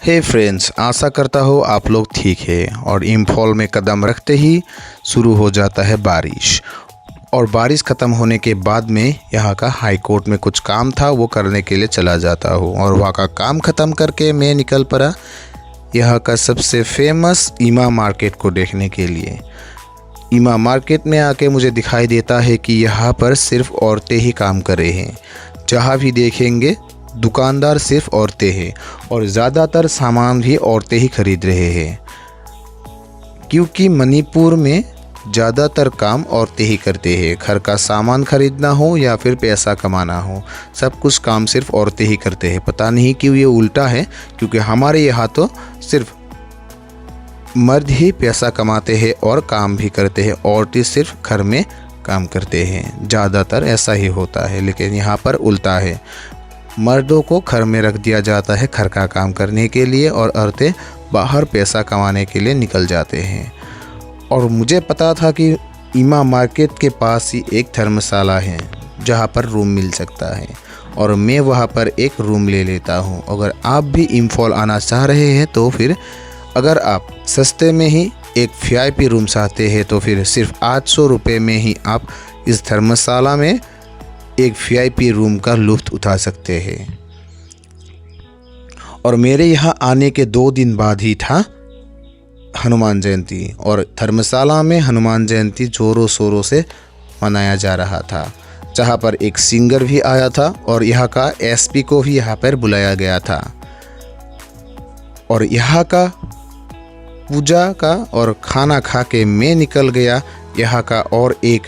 हे friends, आशा करता हूँ आप लोग ठीक है। और इम्फॉल में कदम रखते ही शुरू हो जाता है बारिश। और बारिश ख़त्म होने के बाद में यहाँ का हाई कोर्ट में कुछ काम था, वो करने के लिए चला जाता हूँ। और वहाँ का काम ख़त्म करके मैं निकल पड़ा यहाँ का सबसे फेमस ईमा मार्केट को देखने के लिए। ईमा मार्केट में आके मुझे दिखाई देता है कि यहाँ पर सिर्फ औरतें ही काम कर रहे हैं। जहाँ भी देखेंगे दुकानदार सिर्फ औरतें हैं और ज़्यादातर सामान भी औरतें ही खरीद रहे हैं, क्योंकि मणिपुर में ज़्यादातर काम औरतें ही करते हैं। घर का सामान खरीदना हो या फिर पैसा कमाना हो, सब कुछ काम सिर्फ औरतें ही करते हैं। पता नहीं क्यों ये उल्टा है, क्योंकि हमारे यहाँ तो सिर्फ मर्द ही पैसा कमाते हैं और काम भी करते हैं, औरतें सिर्फ घर में काम करते हैं। ज़्यादातर ऐसा ही होता है, लेकिन यहाँ पर उल्टा है। मर्दों को घर में रख दिया जाता है घर का काम करने के लिए, और औरतें बाहर पैसा कमाने के लिए निकल जाते हैं। और मुझे पता था कि ईमा मार्केट के पास ही एक धर्मशाला है जहाँ पर रूम मिल सकता है, और मैं वहाँ पर एक रूम ले लेता हूँ। अगर आप भी इम्फॉल आना चाह रहे हैं तो फिर अगर आप सस्ते में ही एक VIP रूम चाहते हैं तो फिर सिर्फ 800 रुपये में ही आप इस धर्मशाला में एक VIP रूम का लुत्फ़ उठा सकते हैं। और मेरे यहाँ आने के 2 दिन बाद ही था हनुमान जयंती, और धर्मशाला में हनुमान जयंती ज़ोरों शोरों से मनाया जा रहा था, जहाँ पर एक सिंगर भी आया था और यहाँ का SP को भी यहाँ पर बुलाया गया था। और यहाँ का पूजा का और खाना खा के मैं निकल गया यहाँ का और एक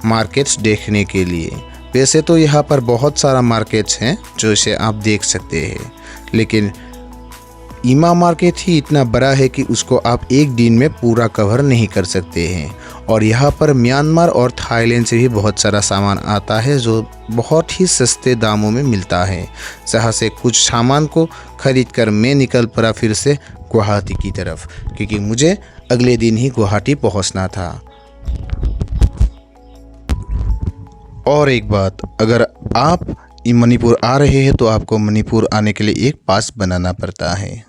मार्केट्स देखने के लिए। वैसे तो यहाँ पर बहुत सारा मार्केट्स हैं जो इसे आप देख सकते हैं, लेकिन ईमा मार्केट ही इतना बड़ा है कि उसको आप एक दिन में पूरा कवर नहीं कर सकते हैं। और यहाँ पर म्यांमार और थाईलैंड से भी बहुत सारा सामान आता है जो बहुत ही सस्ते दामों में मिलता है। जहाँ से कुछ सामान को खरीद कर मैं निकल पड़ा फिर से गुवाहाटी की तरफ, क्योंकि मुझे अगले दिन ही गुवाहाटी पहुँचना था। और एक बात, अगर आप मणिपुर आ रहे हैं तो आपको मणिपुर आने के लिए एक पास बनाना पड़ता है।